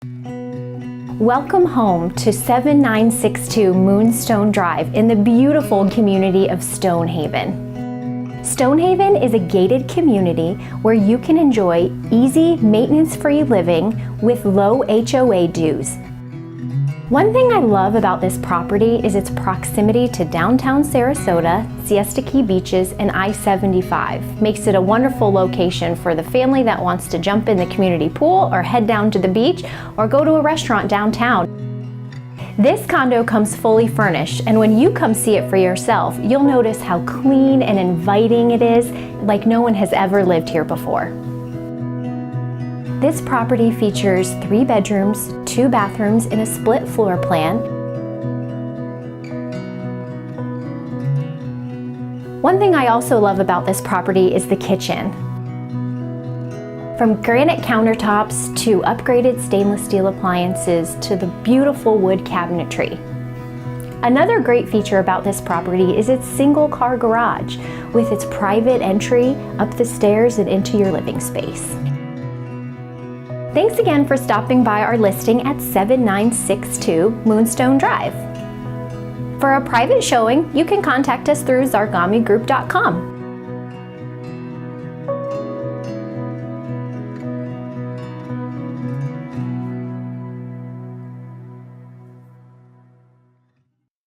Welcome home to 7962 Moonstone Drive in the beautiful community of Stonehaven. Stonehaven is a gated community where you can enjoy easy, maintenance-free living with low HOA dues. One thing I love about this property is its proximity to downtown Sarasota, Siesta Key beaches, and I-75. Makes it a wonderful location for the family that wants to jump in the community pool or head down to the beach or go to a restaurant downtown. This condo comes fully furnished, and when you come see it for yourself, you'll notice how clean and inviting it is, like no one has ever lived here before. This property features 3 bedrooms, 2 bathrooms in a split floor plan. One thing I also love about this property is the kitchen. From granite countertops to upgraded stainless steel appliances to the beautiful wood cabinetry. Another great feature about this property is its single car garage with its private entry up the stairs and into your living space. Thanks again for stopping by our listing at 7962 Moonstone Drive. For a private showing, you can contact us through zarghamigroup.com.